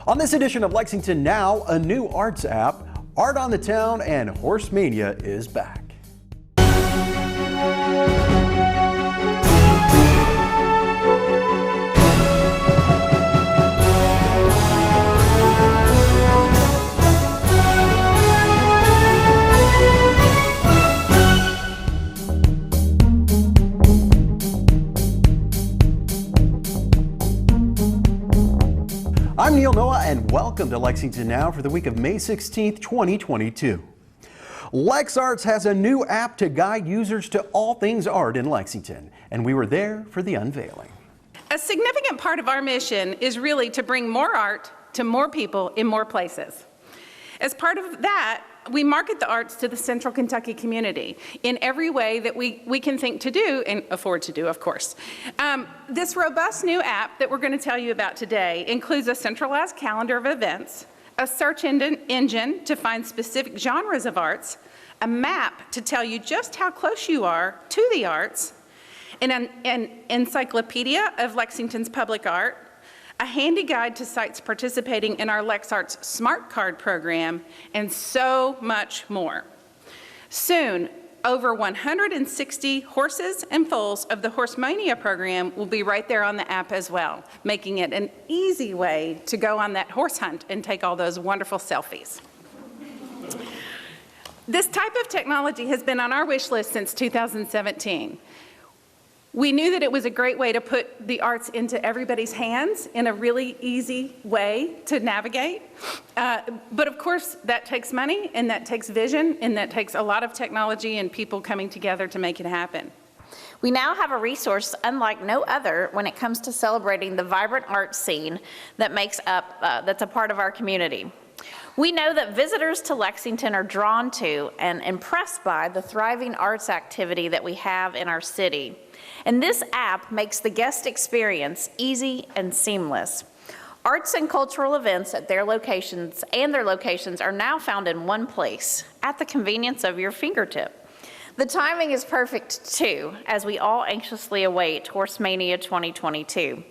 On this edition of Lexington Now, a new arts app, Art on the Town and Horse Mania is back. I'm Neil Noah and welcome to Lexington Now for the week of May 16th, 2022. Lex Arts has a new app to guide users to all things art in Lexington, and we were there for the unveiling. A significant part of our mission is really to bring more art to more people in more places. As part of that, we market the arts to the Central Kentucky community in every way that we can think to do and afford to do, of course. This robust new app that we're going to tell you about today includes a centralized calendar of events, a search engine to find specific genres of arts, a map to tell you just how close you are to the arts, an encyclopedia of Lexington's public art, a handy guide to sites participating in our Lex Arts Smart Card program, and so much more. Soon, over 160 horses and foals of the Horse Mania program will be right there on the app as well, making it an easy way to go on that horse hunt and take all those wonderful selfies. This type of technology has been on our wish list since 2017. We knew that it was a great way to put the arts into everybody's hands in a really easy way to navigate. But of course, that takes money, and that takes vision, and that takes a lot of technology and people coming together to make it happen. We now have a resource unlike no other when it comes to celebrating the vibrant art scene that makes up, that's a part of our community. We know that visitors to Lexington are drawn to and impressed by the thriving arts activity that we have in our city. And this app makes the guest experience easy and seamless. Arts and cultural events at their locations are now found in one place, at the convenience of your fingertip. The timing is perfect too, as we all anxiously await Horse Mania 2022.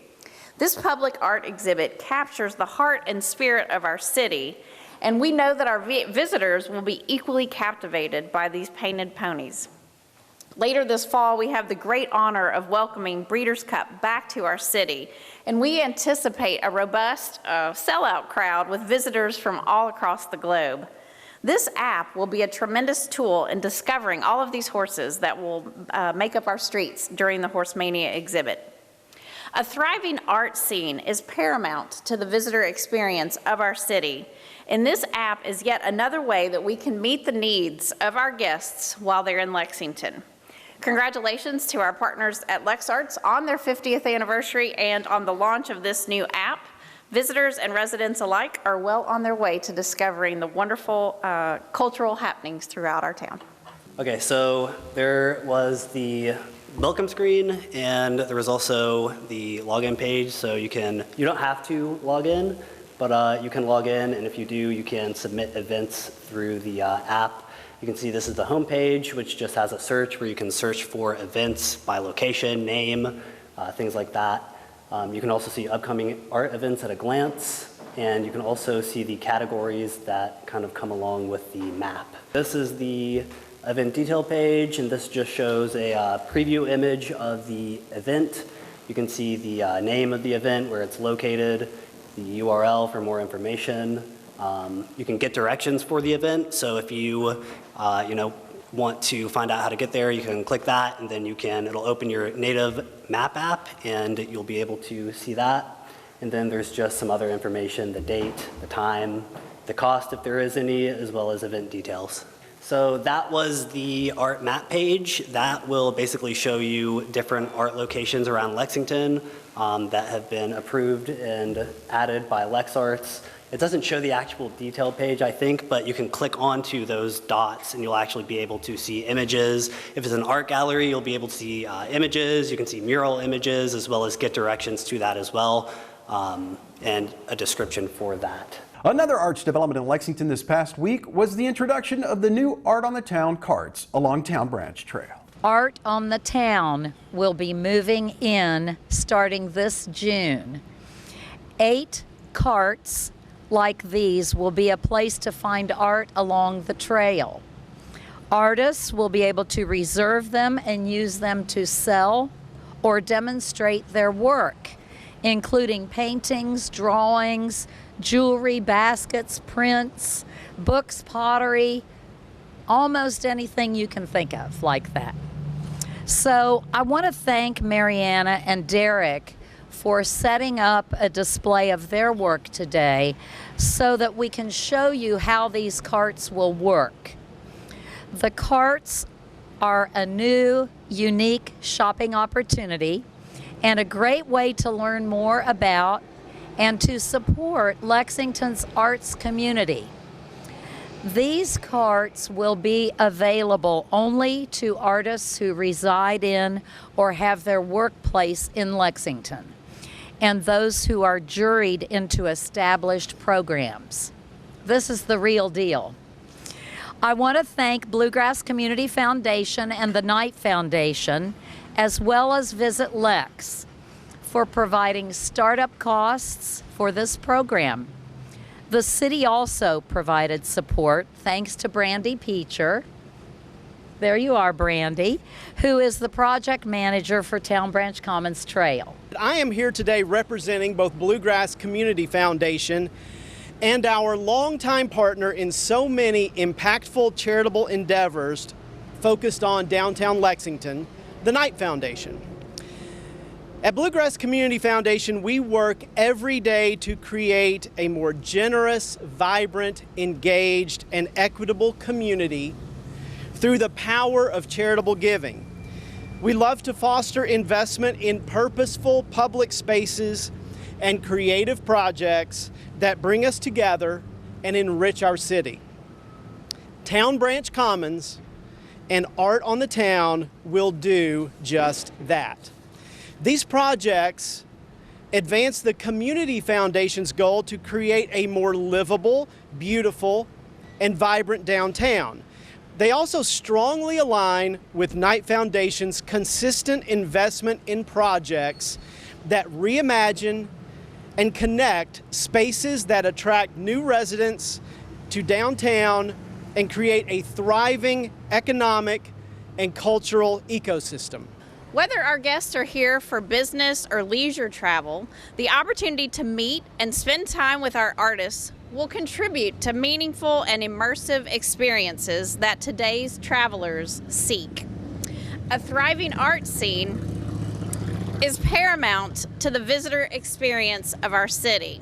This public art exhibit captures the heart and spirit of our city, and we know that our visitors will be equally captivated by these painted ponies. Later this fall, we have the great honor of welcoming Breeders' Cup back to our city, and we anticipate a robust sellout crowd with visitors from all across the globe. This app will be a tremendous tool in discovering all of these horses that will make up our streets during the Horse Mania exhibit. A thriving art scene is paramount to the visitor experience of our city, and this app is yet another way that we can meet the needs of our guests while they're in Lexington. Congratulations to our partners at Lex Arts on their 50th anniversary and on the launch of this new app. Visitors and residents alike are well on their way to discovering the wonderful cultural happenings throughout our town. Okay, so there was the welcome screen, and there was also the login page. So you don't have to log in, but you can log in, and if you do, you can submit events through the app. You can see this is the home page, which just has a search where you can search for events by location, name, things like that. You can also see upcoming art events at a glance, and you can also see the categories that kind of come along with the map. This is the event detail page, and this just shows a preview image of the event. You can see the name of the event, where it's located, the URL for more information. You can get directions for the event, so if you want to find out how to get there, you can click that, and then it'll open your native map app, and you'll be able to see that. And then there's just some other information, the date, the time, the cost if there is any, as well as event details. So that was the art map page. That will basically show you different art locations around Lexington that have been approved and added by Lex Arts. It doesn't show the actual detail page, I think, but you can click onto those dots and you'll actually be able to see images. If it's an art gallery, you'll be able to see images. You can see mural images, as well as get directions to that as well, and a description for that. Another arts development in Lexington this past week was the introduction of the new Art on the Town carts along Town Branch Trail. Art on the Town will be moving in starting this June. 8 carts like these will be a place to find art along the trail. Artists will be able to reserve them and use them to sell or demonstrate their work, including paintings, drawings, jewelry, baskets, prints, books, pottery, almost anything you can think of like that. So I want to thank Mariana and Derek for setting up a display of their work today so that we can show you how these carts will work. The carts are a new, unique shopping opportunity and a great way to learn more about and to support Lexington's arts community. These carts will be available only to artists who reside in or have their workplace in Lexington, and those who are juried into established programs. This is the real deal. I want to thank Bluegrass Community Foundation and the Knight Foundation, as well as Visit Lex, for providing startup costs for this program. The city also provided support thanks to Brandy Peacher. There you are, Brandy, who is the project manager for Town Branch Commons Trail. I am here today representing both Bluegrass Community Foundation and our longtime partner in so many impactful charitable endeavors focused on downtown Lexington, the Knight Foundation. At Bluegrass Community Foundation, we work every day to create a more generous, vibrant, engaged, and equitable community through the power of charitable giving. We love to foster investment in purposeful public spaces and creative projects that bring us together and enrich our city. Town Branch Commons and Art on the Town will do just that. These projects advance the Community Foundation's goal to create a more livable, beautiful, and vibrant downtown. They also strongly align with Knight Foundation's consistent investment in projects that reimagine and connect spaces that attract new residents to downtown and create a thriving economic and cultural ecosystem. Whether our guests are here for business or leisure travel, the opportunity to meet and spend time with our artists will contribute to meaningful and immersive experiences that today's travelers seek. A thriving art scene is paramount to the visitor experience of our city.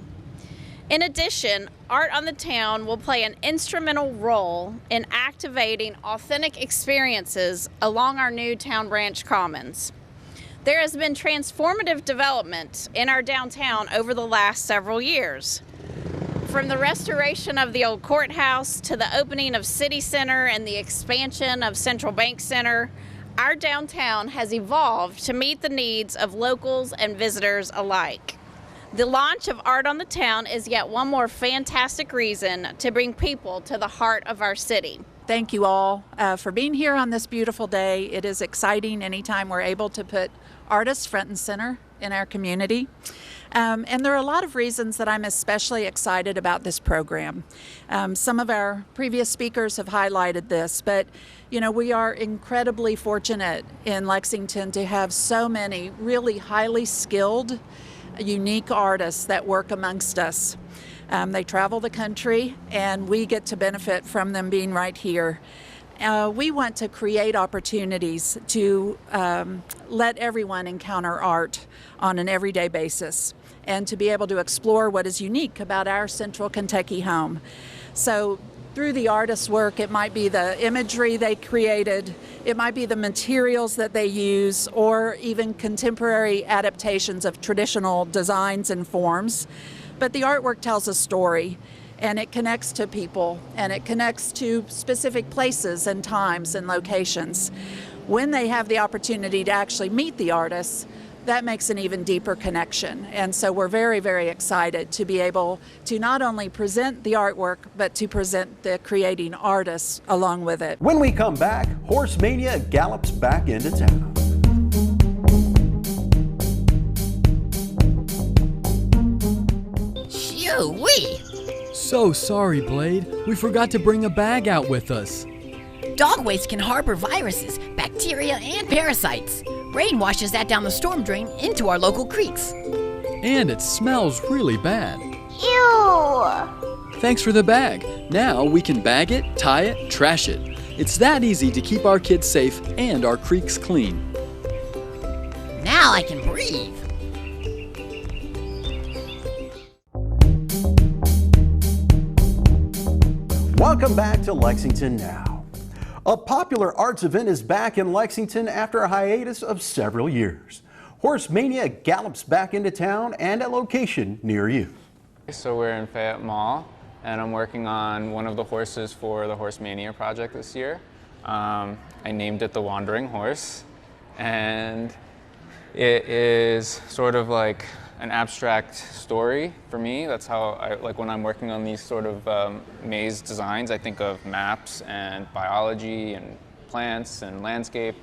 In addition, Art on the Town will play an instrumental role in activating authentic experiences along our new Town Branch Commons. There has been transformative development in our downtown over the last several years. From the restoration of the old courthouse to the opening of City Center and the expansion of Central Bank Center, our downtown has evolved to meet the needs of locals and visitors alike. The launch of Art on the Town is yet one more fantastic reason to bring people to the heart of our city. Thank you all for being here on this beautiful day. It is exciting anytime we're able to put artists front and center in our community. And there are a lot of reasons that I'm especially excited about this program. Some of our previous speakers have highlighted this, but you know, we are incredibly fortunate in Lexington to have so many really highly skilled, unique artists that work amongst us. They travel the country and we get to benefit from them being right here. We want to create opportunities to let everyone encounter art on an everyday basis and to be able to explore what is unique about our Central Kentucky home. So through the artist's work, it might be the imagery they created, it might be the materials that they use, or even contemporary adaptations of traditional designs and forms. But the artwork tells a story, and it connects to people, and it connects to specific places and times and locations. When they have the opportunity to actually meet the artists, that makes an even deeper connection. And so we're very, very excited to be able to not only present the artwork, but to present the creating artists along with it. When we come back, Horse Mania gallops back into town. Shoo-wee! So sorry, Blade. We forgot to bring a bag out with us. Dog waste can harbor viruses, bacteria, and parasites. Rain washes that down the storm drain into our local creeks. And it smells really bad. Ew! Thanks for the bag. Now we can bag it, tie it, trash it. It's that easy to keep our kids safe and our creeks clean. Now I can breathe. Welcome back to Lexington Now. A popular arts event is back in Lexington after a hiatus of several years. Horse Mania gallops back into town and a location near you. So we're in Fayette Mall, and I'm working on one of the horses for the Horse Mania project this year. I named it the Wandering Horse, and it is sort of like an abstract story for me. That's how I like when I'm working on these sort of maze designs. I think of maps and biology and plants and landscape,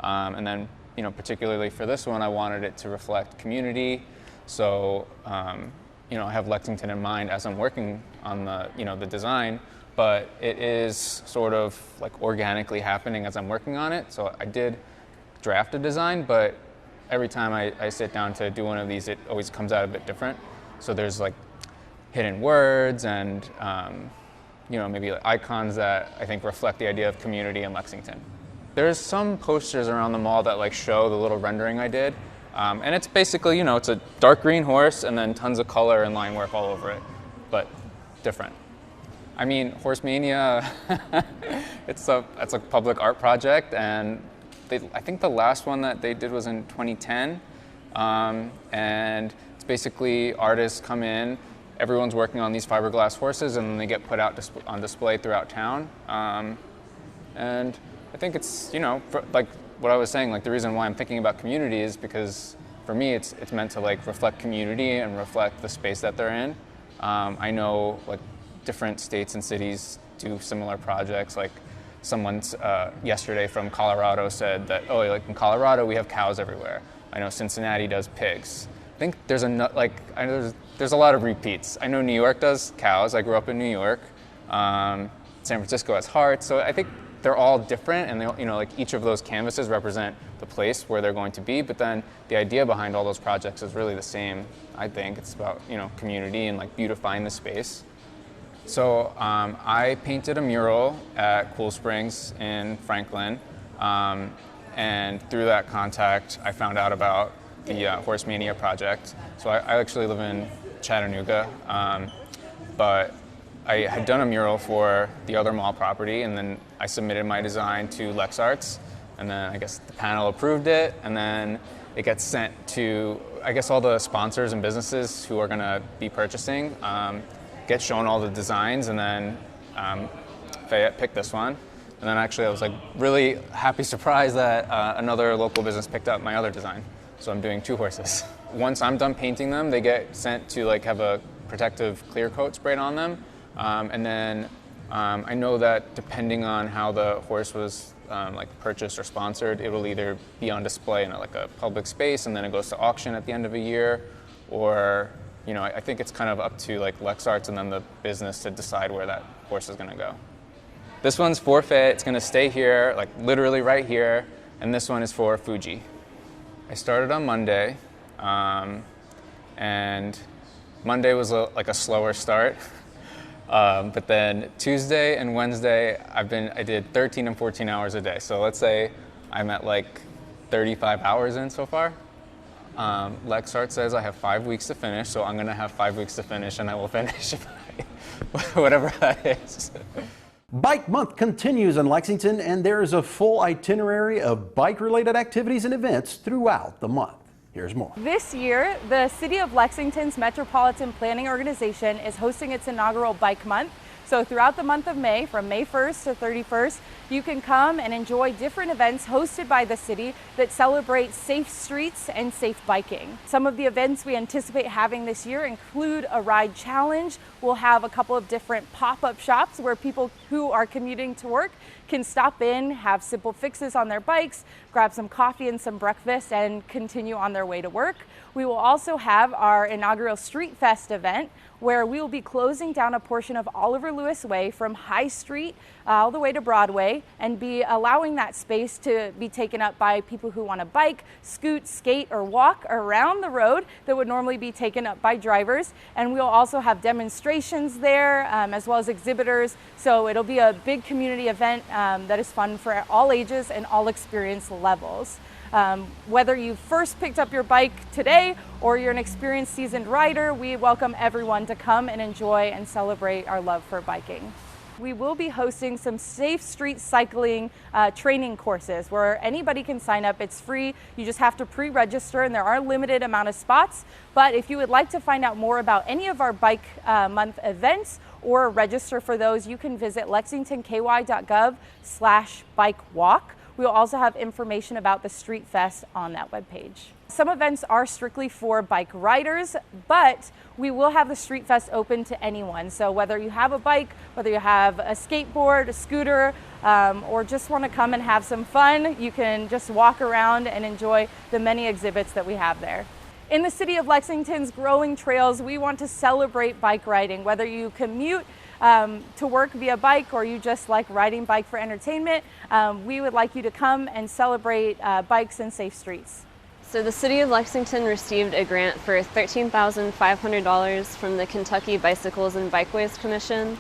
and then particularly for this one, I wanted it to reflect community. So I have Lexington in mind as I'm working on the design, but it is sort of like organically happening as I'm working on it. So I did draft a design, but every time I sit down to do one of these, it always comes out a bit different. So there's like hidden words and maybe like icons that I think reflect the idea of community in Lexington. There's some posters around the mall that like show the little rendering I did. And it's basically, it's a dark green horse and then tons of color and line work all over it, but different. I mean, Horse Mania, it's a public art project, and I think the last one that they did was in 2010. And it's basically artists come in, everyone's working on these fiberglass horses, and then they get put out on display throughout town. And I think it's, like what I was saying, like the reason why I'm thinking about community is because for me it's meant to like reflect community and reflect the space that they're in. I know like different states and cities do similar projects. Like someone yesterday from Colorado said that, oh, like in Colorado we have cows everywhere. I know Cincinnati does pigs. I think there's there's a lot of repeats. I know New York does cows. I grew up in New York. San Francisco has hearts. So I think they're all different, and they, like each of those canvases represent the place where they're going to be. But then the idea behind all those projects is really the same. I think it's about community and like beautifying the space. So I painted a mural at Cool Springs in Franklin, and through that contact, I found out about the Horse Mania project. So I actually live in Chattanooga, but I had done a mural for the other mall property, and then I submitted my design to Lex Arts, and then I guess the panel approved it, and then it gets sent to, I guess, all the sponsors and businesses who are going to be purchasing, get shown all the designs, and then Fayette picked this one. And then actually I was like really happy surprised that another local business picked up my other design. So I'm doing 2 horses. Once I'm done painting them, they get sent to like have a protective clear coat sprayed on them. And then I know that depending on how the horse was like purchased or sponsored, it will either be on display in like a public space and then it goes to auction at the end of a year, or I think it's kind of up to like Lex Arts and then the business to decide where that horse is going to go. This one's for Fayette. It's going to stay here, like literally right here, and this one is for Fuji. I started on Monday, and Monday was like a slower start. But then Tuesday and Wednesday, I did 13 and 14 hours a day. So let's say I'm at like 35 hours in so far. Lex Arts says I have 5 weeks to finish, so I'm gonna have 5 weeks to finish, and I will finish whatever that is. Bike Month continues in Lexington, and there is a full itinerary of bike-related activities and events throughout the month. Here's more. This year, the City of Lexington's Metropolitan Planning Organization is hosting its inaugural Bike Month So throughout the month of May, from May 1st to 31st, you can come and enjoy different events hosted by the city that celebrate safe streets and safe biking. Some of the events we anticipate having this year include a ride challenge. We'll have a couple of different pop-up shops where people who are commuting to work can stop in, have simple fixes on their bikes, grab some coffee and some breakfast, and continue on their way to work. We will also have our inaugural Street Fest event, where we will be closing down a portion of Oliver Lewis Way from High Street all the way to Broadway, and be allowing that space to be taken up by people who want to bike, scoot, skate, or walk around the road that would normally be taken up by drivers. And we'll also have demonstrations there, as well as exhibitors. So it'll be a big community event that is fun for all ages and all experience levels. Whether you first picked up your bike today or you're an experienced seasoned rider, we welcome everyone to come and enjoy and celebrate our love for biking. We will be hosting some safe street cycling training courses where anybody can sign up. It's free. You just have to pre-register, and there are a limited amount of spots. But if you would like to find out more about any of our Bike Month events or register for those, you can visit lexingtonky.gov/bikewalk. We will also have information about the Street Fest on that webpage. Some events are strictly for bike riders, but we will have the Street Fest open to anyone. So whether you have a bike, whether you have a skateboard, a scooter, or just want to come and have some fun, you can just walk around and enjoy the many exhibits that we have there. In the city of Lexington's growing trails, we want to celebrate bike riding. Whether you commute to work via bike or you just like riding bike for entertainment, we would like you to come and celebrate bikes and safe streets. So the City of Lexington received a grant for $13,500 from the Kentucky Bicycles and Bikeways Commission.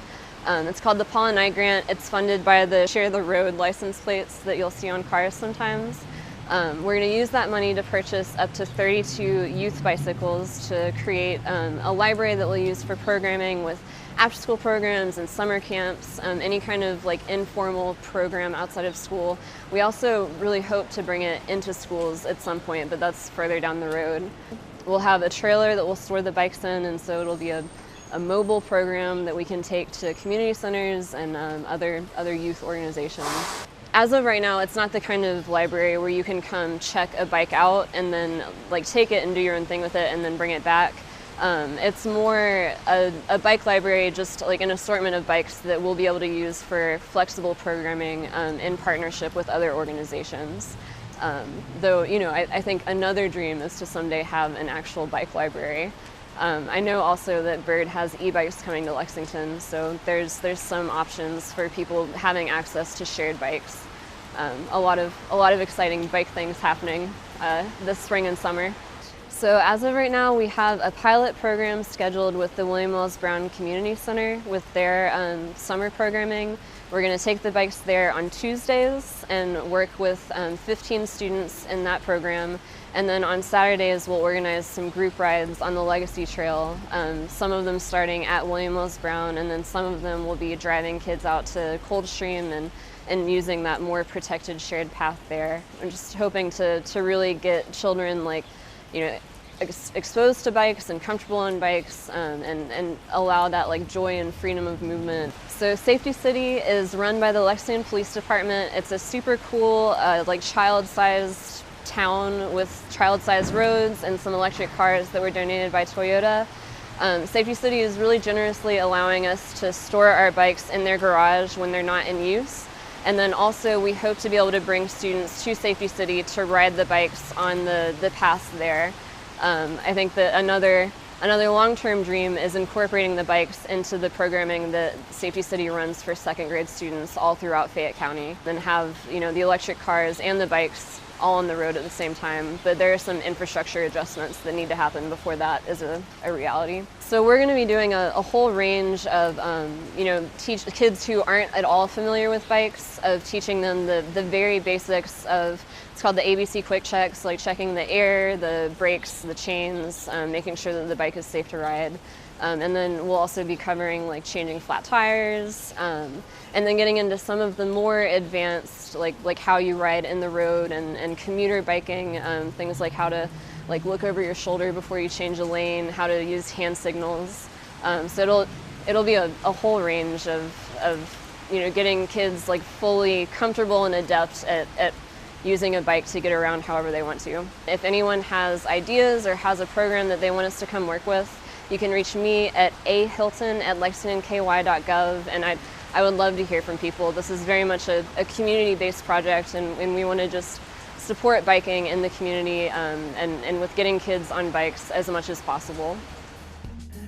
It's called the Paul and I Grant. It's funded by the Share the Road license plates that you'll see on cars sometimes. We're going to use that money to purchase up to 32 youth bicycles to create a library that we'll use for programming with after-school programs and summer camps, any kind of like informal program outside of school. We also really hope to bring it into schools at some point, but that's further down the road. We'll have a trailer that we'll store the bikes in, and so it'll be a mobile program that we can take to community centers and other youth organizations. As of right now, it's not the kind of library where you can come check a bike out and then like take it and do your own thing with it and then bring it back. It's more a bike library, just like an assortment of bikes that we'll be able to use for flexible programming in partnership with other organizations. Though, you know, I think another dream is to someday have an actual bike library. I know also that Bird has e-bikes coming to Lexington, so there's some options for people having access to shared bikes. A lot of exciting bike things happening this spring and summer. So as of right now, we have a pilot program scheduled with the William Wells Brown Community Center with their summer programming. We're going to take the bikes there on Tuesdays and work with 15 students in that program. And then on Saturdays, we'll organize some group rides on the Legacy Trail, some of them starting at William Wells Brown, and then some of them will be driving kids out to Coldstream and using that more protected shared path there. I'm just hoping to really get children exposed to bikes and comfortable on bikes, and allow that like joy and freedom of movement. So Safety City is run by the Lexington Police Department. It's a super cool child-sized town with child-sized roads and some electric cars that were donated by Toyota. Safety City is really generously allowing us to store our bikes in their garage when they're not in use. And then also we hope to be able to bring students to Safety City to ride the bikes on the paths there. I think that another long-term dream is incorporating the bikes into the programming that Safety City runs for second grade students all throughout Fayette County, and have the electric cars and the bikes all on the road at the same time. But there are some infrastructure adjustments that need to happen before that is a reality. So we're going to be doing a whole range of teach kids who aren't at all familiar with bikes, of teaching them the very basics of, it's called the ABC quick checks, like checking the air, the brakes, the chains, making sure that the bike is safe to ride. And then we'll also be covering like changing flat tires, and then getting into some of the more advanced, like how you ride in the road and commuter biking, things like how to look over your shoulder before you change a lane, how to use hand signals. So it'll be a whole range of getting kids like fully comfortable and adept at using a bike to get around however they want to. If anyone has ideas or has a program that they want us to come work with, you can reach me at ahilton@lexingtonky.gov, and I would love to hear from people. This is very much a community-based project, and we want to just support biking in the community and with getting kids on bikes as much as possible.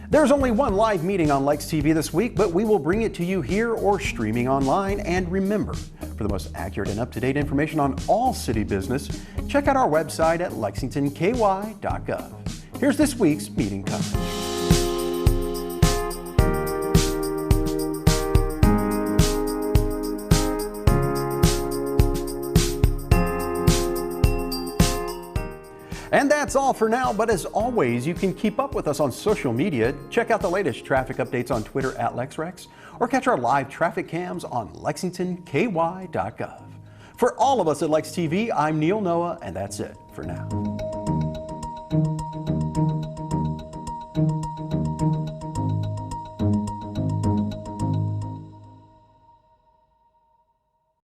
There's only one live meeting on Lex TV this week, but we will bring it to you here or streaming online. And remember, for the most accurate and up-to-date information on all city business, check out our website at lexingtonky.gov. Here's this week's meeting coverage. And that's all for now, but as always, you can keep up with us on social media. Check out the latest traffic updates on Twitter at LexRex, or catch our live traffic cams on lexingtonky.gov. For all of us at Lex TV, I'm Neil Noah, and that's it for now.